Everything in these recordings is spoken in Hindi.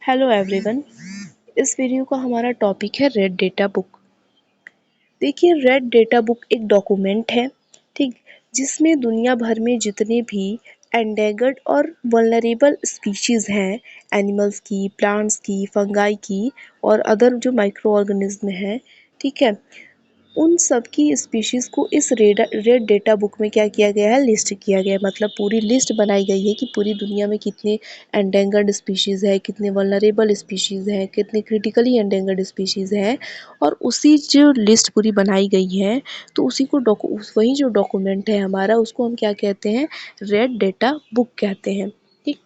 Hello everyone. इस वीडियो का हमारा टॉपिक है रेड डेटा बुक। देखिए, रेड डेटा बुक एक डॉक्यूमेंट है, ठीक, जिसमें दुनिया भर में जितने भी एंडेंजर्ड और वल्नरेबल स्पीशीज़ हैं, एनिमल्स की, प्लांट्स की, फंगाई की और अदर जो माइक्रो ऑर्गेनिज्म हैं, ठीक है, उन सब की स्पीशीज़ को इस रेड डेटा बुक में क्या किया गया है, लिस्ट किया गया है। मतलब पूरी लिस्ट बनाई गई है कि पूरी दुनिया में कितने एंडेंजर्ड स्पीशीज़ है, कितने वल्नरेबल स्पीशीज़ हैं, कितने क्रिटिकली एंडेंजर्ड स्पीशीज़ हैं। और उसी जो लिस्ट पूरी बनाई गई है, तो उसी को वही जो डॉक्यूमेंट है हमारा, उसको हम क्या कहते हैं, रेड डेटा बुक कहते हैं। ठीक,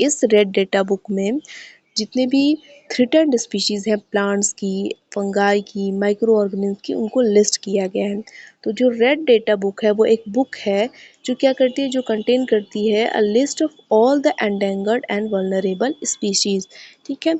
इस रेड डेटा बुक में जितने भी थ्रेटेंड स्पीशीज़ हैं, प्लांट्स की, फंगाई की, माइक्रो ऑर्गेनिज्म की, उनको लिस्ट किया गया है। तो जो रेड डेटा बुक है वो एक बुक है जो क्या करती है, जो कंटेन करती है a list of all the endangered and vulnerable species. ठीक है,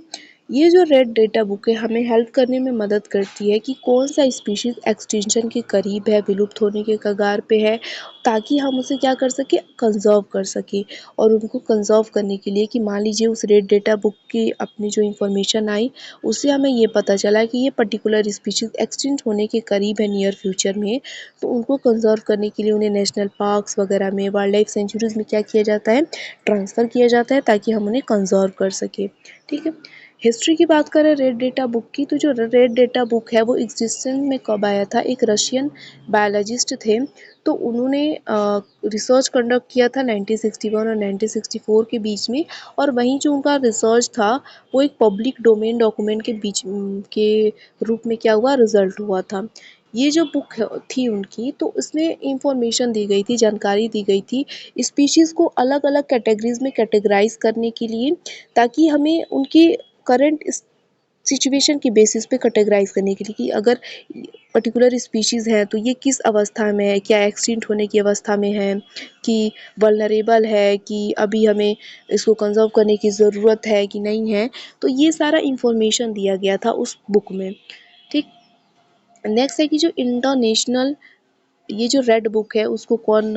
ये जो रेड डेटा बुक है हमें हेल्प करने में मदद करती है कि कौन सा स्पीशीज़ एक्सटिंक्शन के करीब है, विलुप्त होने के कगार पे है, ताकि हम उसे क्या कर सकें, कंजर्व कर सकें। और उनको कंजर्व करने के लिए कि मान लीजिए उस रेड डेटा बुक की अपनी जो इंफॉर्मेशन आई, उससे हमें ये पता चला कि ये पर्टिकुलर स्पीशीज़ एक्सटिंक्ट होने के करीब है नियर फ्यूचर में, तो उनको कंजर्व करने के लिए उन्हें नेशनल पार्क्स वगैरह में, वाइल्ड लाइफ सेंचुरीज़ में क्या किया जाता है, ट्रांसफ़र किया जाता है, ताकि हम उन्हें कंजर्व कर सकें। ठीक है, हिस्ट्री की बात करें रेड डेटा बुक की, तो जो रेड डेटा बुक है वो एग्जिस्टेंस में कब आया था, एक रशियन बायोलॉजिस्ट थे, तो उन्होंने रिसर्च कंडक्ट किया था 1961 और 1964 के बीच में। और वहीं जो उनका रिसर्च था वो एक पब्लिक डोमेन डॉक्यूमेंट के बीच के रूप में क्या हुआ, रिजल्ट हुआ था। ये जो बुक थी उनकी, तो उसमें इंफॉर्मेशन दी गई थी, जानकारी दी गई थी स्पीशीज़ को अलग अलग कैटेगरीज में कैटेगराइज करने के लिए, ताकि हमें उनकी करंट सिचुएशन की बेसिस पे कैटेगराइज करने के लिए कि अगर पर्टिकुलर स्पीशीज़ है तो ये किस अवस्था में है, क्या एक्सटिंक्ट होने की अवस्था में है, कि वल्नरेबल है, कि अभी हमें इसको कंजर्व करने की ज़रूरत है कि नहीं है। तो ये सारा इंफॉर्मेशन दिया गया था उस बुक में। ठीक, नेक्स्ट है कि जो इंटरनेशनल ये जो रेड बुक है उसको कौन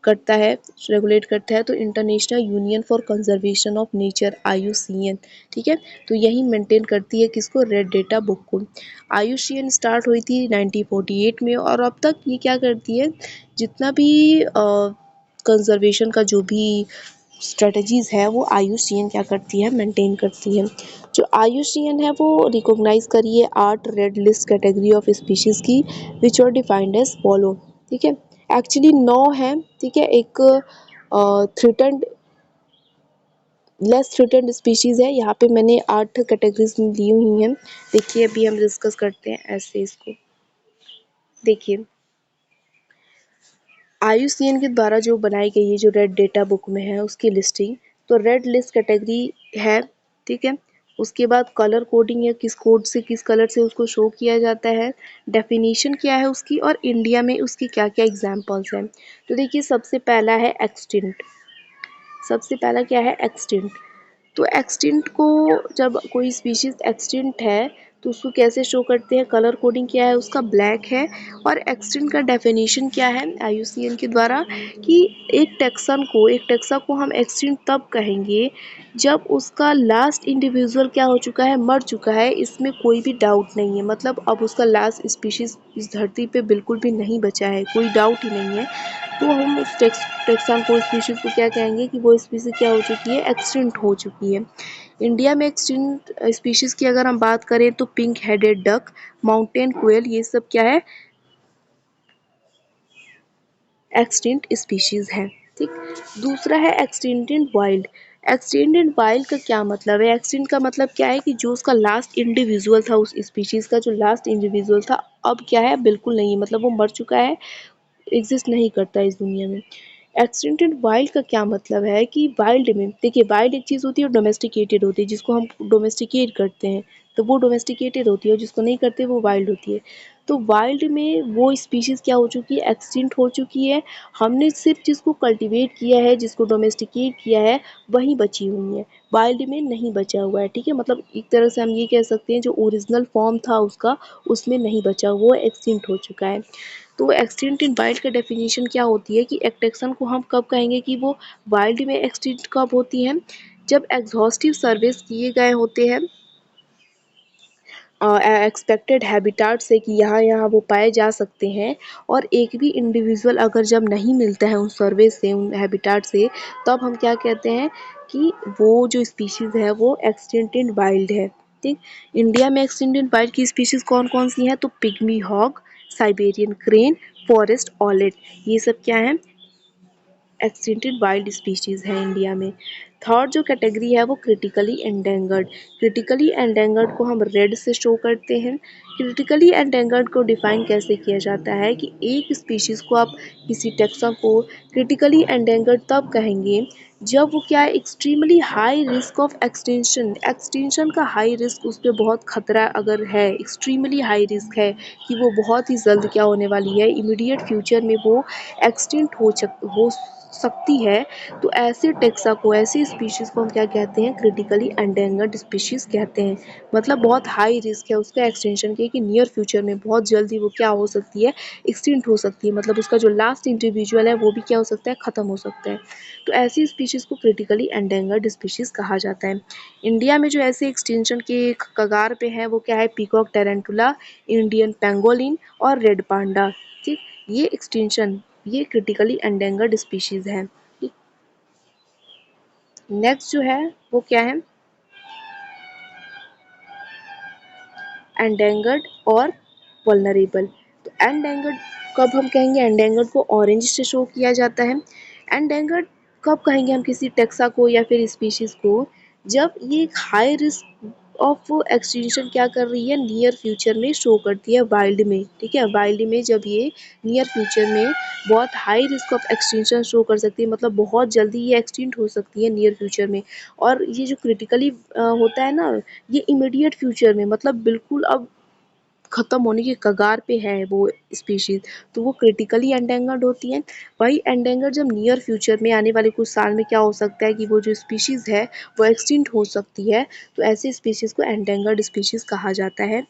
करता है, रेगुलेट करता है, तो international union for conservation of nature, IUCN। ठीक है, तो यही मेंटेन करती है किसको, रेड डेटा बुक को। IUCN स्टार्ट हुई थी 1948 में, और अब तक ये क्या करती है, जितना भी कंजर्वेशन का जो भी स्ट्रेटजीज़ है वो IUCN क्या करती है, मेंटेन करती है। जो IUCN है वो रिकॉग्नाइज करी है 8 red list category of species की, which are defined as follow. ठीक है, एक्चुअली 9 है। ठीक है, एक थ्रेटेंड, लेस थ्रेटेंड स्पीशीज़ है, यहाँ पे मैंने 8 कैटेगरीज दी हुई हैं। देखिए, अभी हम डिस्कस करते हैं ऐसे इसको। देखिए, IUCN के द्वारा जो बनाई गई है, जो रेड डेटा बुक में है उसकी लिस्टिंग, तो रेड लिस्ट कैटेगरी है। ठीक है, उसके बाद कलर कोडिंग है, किस कोड से, किस कलर से उसको शो किया जाता है, डेफिनेशन क्या है उसकी, और इंडिया में उसकी क्या क्या एग्जाम्पल्स हैं। तो देखिए, सबसे पहला है एक्सटिंक्ट। सबसे पहला क्या है, एक्सटिंक्ट। तो एक्सटिंक्ट को, जब कोई स्पीशीज़ एक्सटिंक्ट है तो उसको कैसे शो करते हैं, कलर कोडिंग क्या है उसका, ब्लैक है। और एक्सटिंक्ट का डेफिनेशन क्या है IUCN के द्वारा, कि एक टैक्सा को हम एक्सटिंक्ट तब कहेंगे जब उसका लास्ट इंडिविजुअल क्या हो चुका है, मर चुका है, इसमें कोई भी डाउट नहीं है। मतलब अब उसका लास्ट स्पीशीज़ इस धरती पे बिल्कुल भी नहीं बचा है, कोई डाउट ही नहीं है। तो हम उस टेक्सान को, स्पीशीज़ को क्या कहेंगे, कि वो स्पीशीज़ क्या हो चुकी है, एक्सटिंक्ट हो चुकी है। इंडिया में एक्सटिंक्ट स्पीशीज़ की अगर हम बात करें तो pink headed duck, mountain quail, ये सब क्या है, एक्सटिंक्ट स्पीशीज़ हैं। ठीक, दूसरा है एक्सटिंक्ट वाइल्ड। एक्सटिंक्ट वाइल्ड का क्या मतलब है, एक्सटिंक्ट का मतलब क्या है कि जो उसका लास्ट इंडिविजुअल था, उस स्पीशीज़ का जो लास्ट इंडिविजुअल था, अब क्या है, बिल्कुल नहीं है, मतलब वो मर चुका है, एग्जिस्ट नहीं करता इस दुनिया में। एक्सटिंक्टेड वाइल्ड का क्या मतलब है, कि वाइल्ड में, देखिए, वाइल्ड एक चीज़ होती है और डोमेस्टिकेटेड होती है, जिसको हम डोमेस्टिकेट करते हैं तो वो डोमेस्टिकेटेड होती है, और जिसको नहीं करते वो वाइल्ड होती है। तो वाइल्ड में वो स्पीशीज़ क्या हो चुकी है, एक्सटिंक्ट हो चुकी है। हमने सिर्फ जिसको कल्टिवेट किया है, जिसको डोमेस्टिकेट किया है, वही बची हुई है, वाइल्ड में नहीं बचा हुआ है। ठीक है, मतलब एक तरह से हम ये कह सकते हैं जो ओरिजिनल फॉर्म था उसका, उसमें नहीं बचा, वो एक्सटिंक्ट हो चुका है। तो एक्सटिंक्ट इन वाइल्ड का डेफिनेशन क्या होती है, कि एक टेक्सन को हम कब कहेंगे कि वो वाइल्ड में एक्सटिंक्ट कब होती है, जब एग्जॉस्टिव सर्वेस किए गए होते हैं एक्सपेक्टेड हैबिटाट से कि यहाँ यहाँ वो पाए जा सकते हैं, और एक भी इंडिविजुअल अगर जब नहीं मिलता है उन सर्वे से, उन हैबिटाट से, तब हम क्या कहते हैं कि वो जो स्पीशीज़ है वो एक्सटिंक्ट इन वाइल्ड है। ठीक, इंडिया में एक्सटिंक्ट इन वाइल्ड की स्पीशीज़ कौन कौन सी हैं? तो pygmy hog, Siberian crane, forest owlet, ये सब क्या है? एक्सटिंक्टेड वाइल्ड स्पीशीज़ है इंडिया में। थर्ड जो कैटेगरी है वो क्रिटिकली एंडेंगर्ड। क्रिटिकली एंडेंगर्ड को हम रेड से शो करते हैं। क्रिटिकली एंडेंगर्ड को डिफाइन कैसे किया जाता है कि एक स्पीशीज़ को आप किसी टेक्सा को क्रिटिकली एंडेंगर्ड तब कहेंगे जब वो क्या है, extremely high risk of extension, extension का हाई रिस्क, उस पर बहुत खतरा अगर है, एक्सट्रीमली हाई रिस्क है कि वो बहुत ही जल्द क्या होने वाली है, इमीडिएट फ्यूचर में वो एक्सटिंक्ट हो सकती है, तो ऐसे टेक्सा को, ऐसी स्पीशीज़ को हम क्या कहते हैं? क्रिटिकली एंडेंगर्ड स्पीशीज़ कहते हैं। मतलब बहुत हाई रिस्क है उसका एक्सटेंशन के, कि नियर फ्यूचर में बहुत जल्दी वो क्या हो सकती है? एक्सटिंक्ट हो सकती है। मतलब उसका जो लास्ट इंडिविजुअल है वो भी क्या हो सकता है? ख़त्म हो सकता है। तो ऐसी स्पीशीज़ को क्रिटिकली एंडेंगर्ड स्पीशीज़ कहा जाता है। इंडिया में जो ऐसे एक्सटिंक्शन के कगार पे है वो क्या है? पीकॉक टेरेंटुला, इंडियन पेंगोलिन और रेड पांडा। ठीक, ये एक्सटिंक्शन, ये क्रिटिकली एंडेंगर्ड स्पीशीज़ है। नेक्स्ट जो है वो क्या है? एंडेंगर्ड और वल्नरेबल। तो एंडेंगर्ड कब हम कहेंगे? एंडेंगर्ड को ऑरेंज से शो किया जाता है। एंडेंगर्ड कब कहेंगे हम किसी टेक्सा को या फिर स्पीशीज़ को? जब ये एक हाई रिस्क ऑफ एक्सटिंक्शन क्या कर रही है? नियर फ्यूचर में शो करती है वाइल्ड में। ठीक है, वाइल्ड में जब ये नियर फ्यूचर में बहुत high risk of extinction show कर सकती है, मतलब बहुत जल्दी ये एक्सटिंक्ट हो सकती है नियर फ्यूचर में। और ये जो क्रिटिकली होता है ना, ये इमीडिएट फ्यूचर में, मतलब बिल्कुल अब ख़त्म होने के कगार पे है वो स्पीशीज़, तो वो क्रिटिकली एंडेंगर्ड होती हैं। वही एंडेंगर्ड जब नियर फ्यूचर में आने वाले कुछ साल में क्या हो सकता है कि वो जो स्पीशीज़ है वो एक्सटिंक्ट हो सकती है, तो ऐसी स्पीशीज़ को एंडेंगर्ड स्पीशीज़ कहा जाता है।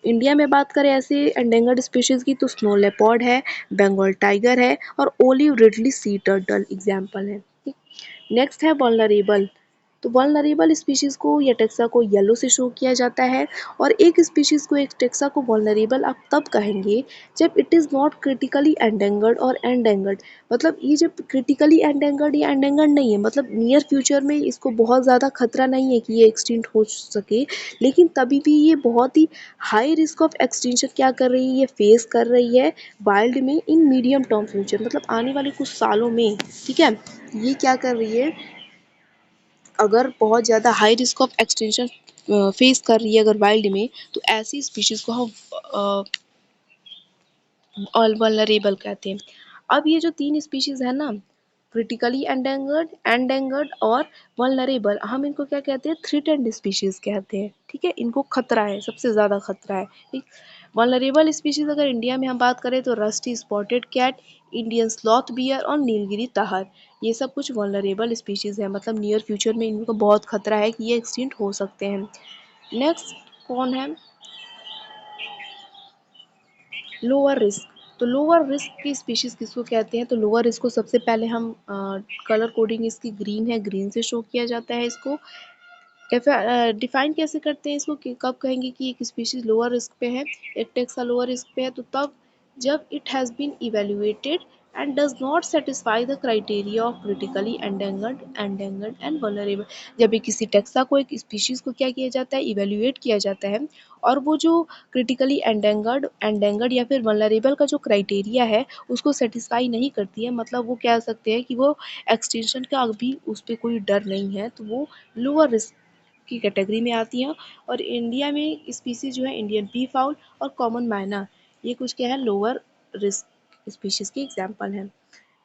इंडिया में बात करें ऐसे एंडेंगर्ड स्पीशीज़ की, तो स्नो लेपर्ड है, बंगाल टाइगर है और olive ridley sea turtle example है। नेक्स्ट है वल्नरेबल। तो वल्नरेबल स्पीशीज़ को या टेक्सा को येलो से शो किया जाता है, और एक स्पीशीज़ को, एक टेक्सा को वल्नरेबल आप तब कहेंगे जब इट इज़ नॉट क्रिटिकली एंडेंगर्ड और एंडेंगर्ड। मतलब ये जब क्रिटिकली एंडेंगर्ड या एंडेंगर्ड नहीं है, मतलब नियर फ्यूचर में इसको बहुत ज़्यादा खतरा नहीं है कि ये एक्सटिंक्ट हो सके, लेकिन तभी भी ये बहुत ही हाई रिस्क ऑफ एक्सटिंक्शन क्या कर रही है? ये फेस कर रही है वाइल्ड में इन मीडियम टर्म फ्यूचर, मतलब आने वाले कुछ सालों में। ठीक है, ये क्या कर रही है? अगर बहुत ज़्यादा high risk of extension face कर रही है अगर वाइल्ड में, तो ऐसी स्पीशीज़ को हम वल्नरेबल कहते हैं। अब ये जो 3 स्पीशीज़ है ना, क्रिटिकली एंडेंगर्ड, एंडेंगर्ड और वल्नरेबल, हम इनको क्या कहते हैं? थ्रेटेंड स्पीशीज़ कहते हैं। ठीक है, इनको खतरा है, सबसे ज़्यादा खतरा है। ठीक, वल्नरेबल स्पीशीज़ अगर इंडिया में हम बात करें तो rusty spotted cat, Indian sloth bear और नीलगिरी ताहर, ये सब कुछ वल्नरेबल स्पीशीज़ है, मतलब नियर फ्यूचर में इनको बहुत खतरा है कि ये एक्सटिंक्ट हो सकते हैं। नेक्स्ट कौन है? Lower risk. तो लोअर रिस्क की स्पीशीज़ किसको कहते हैं? तो लोअर रिस्क को सबसे पहले हम कलर कोडिंग इसकी ग्रीन है, ग्रीन से शो किया जाता है इसको। या फिर डिफाइन कैसे करते हैं इसको, कि कब कहेंगे कि एक स्पीशीज़ लोअर रिस्क पे है, एक टेक्सा लोअर रिस्क पे है? तो तब जब it has been evaluated and does not satisfy the criteria of critically endangered and vulnerable. जब भी किसी टेक्सा को, एक स्पीशीज़ को क्या किया जाता है? इवेल्युएट किया जाता है, और वो जो क्रिटिकली एंडेंगर्ड या फिर वल्नरेबल का जो क्राइटेरिया है उसको सेटिस्फाई नहीं करती है, मतलब वो कह सकते हैं कि वो एक्सटिंक्शन का अभी उस पर कोई डर नहीं है, तो वो लोअर रिस्क की कैटेगरी में आती हैं। और इंडिया में स्पीसीज जो है इंडियन पी फाउल और कॉमन मैना, ये कुछ क्या है? लोअर रिस्क स्पीशीज़ के एग्जाम्पल हैं।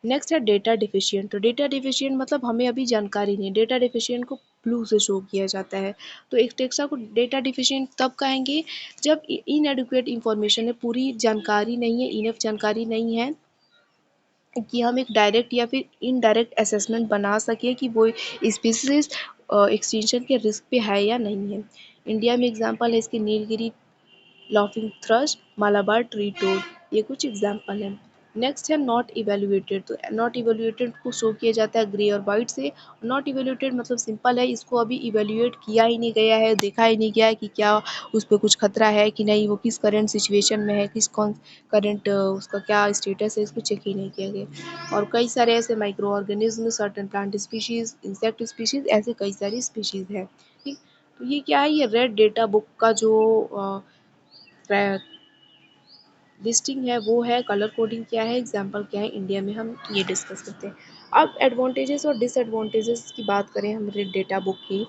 नेक्स्ट है डेटा डिफिशियंट। तो डेटा डिफिशियंट मतलब हमें अभी जानकारी नहीं, डेटा डिफिशियंट को ब्लू से शो किया जाता है। तो एक टेक्सा को डेटा डिफिशियंट तब कहेंगे जब इनएडुकेट इंफॉर्मेशन है, पूरी जानकारी नहीं है, इनफ जानकारी नहीं है कि हम एक डायरेक्ट या फिर इनडायरेक्ट असेसमेंट बना सकें कि वो स्पीसीज एक्सटिंक्शन के रिस्क पे है या नहीं है। इंडिया में एग्जांपल है इसके Nilgiri, laughing thrush, Malabar tree toad, ये कुछ एग्जांपल हैं। नेक्स्ट है नॉट इवेल्युएटेड। तो नॉट इवेल्युएटेड को शो किया जाता है ग्रे और वाइट से। नॉट इवेल्युएटेड मतलब सिंपल है, इसको अभी इवेल्युएट किया ही नहीं गया है, देखा ही नहीं गया है कि क्या उस पर कुछ खतरा है कि नहीं, वो किस करंट सिचुएशन में है, किस कौन करंट उसका क्या स्टेटस है, इसको चेक ही नहीं किया गया। और कई सारे ऐसे micro organism, certain plant species, insect species, ऐसे कई सारी स्पीशीज है। ठीक, तो ये क्या है, ये रेड डेटा बुक का जो लिस्टिंग है वो है, कलर कोडिंग क्या है, एग्जाम्पल क्या है इंडिया में, हम ये डिस्कस करते हैं। अब एडवांटेजेस और डिसएडवांटेजेस की बात करें हम रेड डेटा बुक की,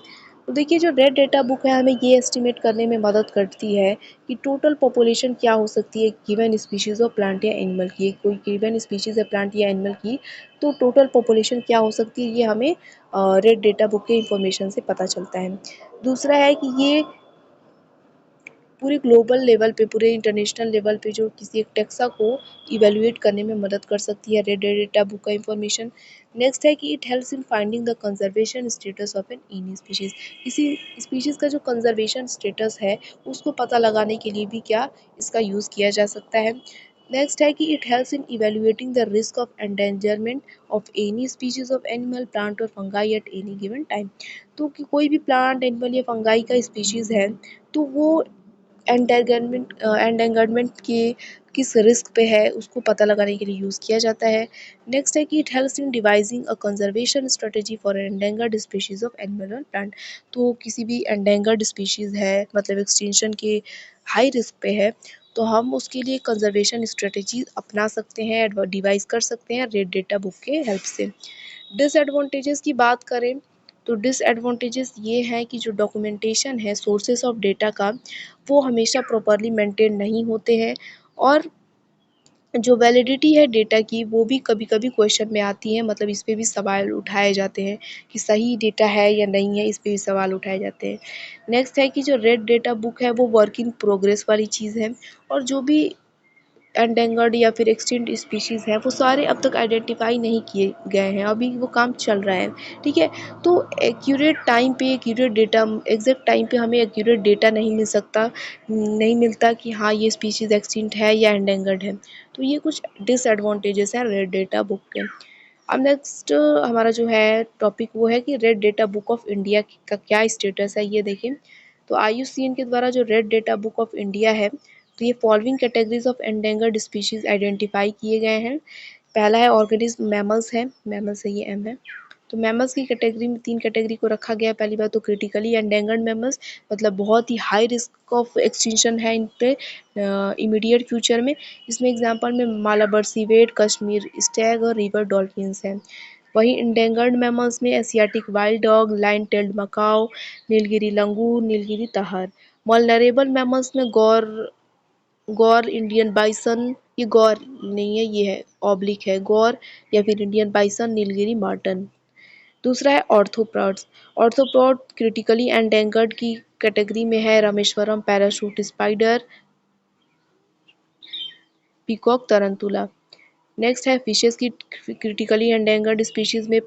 तो देखिए जो रेड डेटा बुक है हमें ये एस्टिमेट करने में मदद करती है कि टोटल पॉपुलेशन क्या हो सकती है गिवन स्पीशीज ऑफ प्लांट या एनिमल की। कोई गिवन स्पीशीज है प्लांट या एनिमल की, तो टोटल पॉपुलेशन क्या हो सकती है, ये हमें रेड डेटा बुक के इंफॉर्मेशन से पता चलता है। दूसरा है कि ये पूरे ग्लोबल लेवल पे, पूरे इंटरनेशनल लेवल पे जो किसी एक टेक्सा को इवेलुएट करने में मदद कर सकती है रेड डेटा बुक का इंफॉर्मेशन। नेक्स्ट है कि it helps in finding the conservation status of an any species. किसी स्पीशीज का जो कंजर्वेशन स्टेटस है उसको पता लगाने के लिए भी क्या इसका यूज़ किया जा सकता है। नेक्स्ट है कि it helps in evaluating the risk of endangerment of any species of animal, plant और fungi at any given time. तो कि कोई भी प्लांट, एनिमल या फंगाई का स्पीशीज है तो वो एंडेंगरमेंट के किस रिस्क पे है उसको पता लगाने के लिए यूज़ किया जाता है। नेक्स्ट है कि it helps in devising a conservation strategy for endangered species of animal और प्लांट। तो किसी भी एंडेंगर्ड स्पीशीज है, मतलब एक्सटिंक्शन के हाई रिस्क पे है, तो हम उसके लिए कंजर्वेशन स्ट्रेटेजी अपना सकते हैं, डिवाइस कर सकते हैं रेड डेटा बुक के हेल्प से। डिसएडवांटेजेस की बात करें तो डिसएडवांटेजेस ये हैं कि जो डॉक्यूमेंटेशन है सोर्सेस ऑफ डेटा का, वो हमेशा प्रॉपरली मेंटेन नहीं होते हैं, और जो वैलिडिटी है डेटा की वो भी कभी कभी क्वेश्चन में आती है, मतलब इस पे भी सवाल उठाए जाते हैं कि सही डेटा है या नहीं है, इस पे भी सवाल उठाए जाते हैं। नेक्स्ट है कि जो रेड डेटा बुक है वो वर्क इन प्रोग्रेस वाली चीज़ है, और जो भी एंडेंगर्ड या फिर एक्सटिंक्ट स्पीशीज़ हैं वो सारे अब तक आइडेंटिफाई नहीं किए गए हैं, अभी वो काम चल रहा है। ठीक है, तो एक्यूरेट टाइम पे एक्यूरेट डेटा, एग्जैक्ट टाइम पे हमें एक्यूरेट डेटा नहीं मिल सकता, नहीं मिलता कि हाँ ये स्पीशीज़ एक्सटिंक्ट है या एंडेंगर्ड है। तो ये कुछ डिसएडवांटेजेस हैं रेड डेटा बुक के। अब नेक्स्ट हमारा जो है टॉपिक वो है कि red data book of India का क्या स्टेटस है, ये देखें। तो IUCN के द्वारा जो red data book of India है, तो ये following categories of endangered species identify किए गए हैं। पहला है ऑर्गेनिज्म, मैमल्स है, मैमल्स है ये एम है। तो मैमल्स की कैटेगरी में 3 कैटेगरी को रखा गया है। पहली बात तो क्रिटिकली एंडेंगर्ड मैमल्स, मतलब बहुत ही हाई रिस्क ऑफ एक्सटिंक्शन है इन पे इमीडिएट फ्यूचर में। इसमें एग्जांपल में मालाबार सिवेट, कश्मीर स्टैग और रिवर डॉल्फिन्स हैं। वहीं इंडेंगर्ड मैमल्स में Asiatic wild dog, lion tailed macaque, Nilgiri langur, Nilgiri tahr. Vulnerable mammals में गौर गौर, इंडियन बाइसन, ये गौर नहीं है, ये है ऑब्लिक है, गौर या फिर इंडियन बाइसन, नीलगिरी मार्टन। दूसरा है ऑर्थोप्रॉड्स। ऑर्थोप्रॉड क्रिटिकली एंडेंगर्ड की कैटेगरी में है, Rameswaram parachute spider, peacock tarantula. Next है फिशेस की क्रिटिकली एंडेंगर्ड स्पीशीज में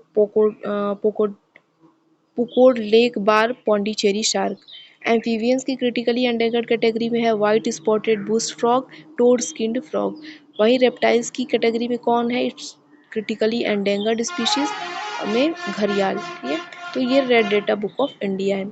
Pookode lake barb, Pondicherry shark. Amphibians की क्रिटिकली एंडेंगर्ड कैटेगरी में है white spotted bush frog, toad skinned frog. वहीं रेप्टाइल्स की कैटेगरी में कौन है, इट्स क्रिटिकली एंडेंगर्ड स्पीशीज में घड़ियाल। ठीक है, तो ये red data book of India है।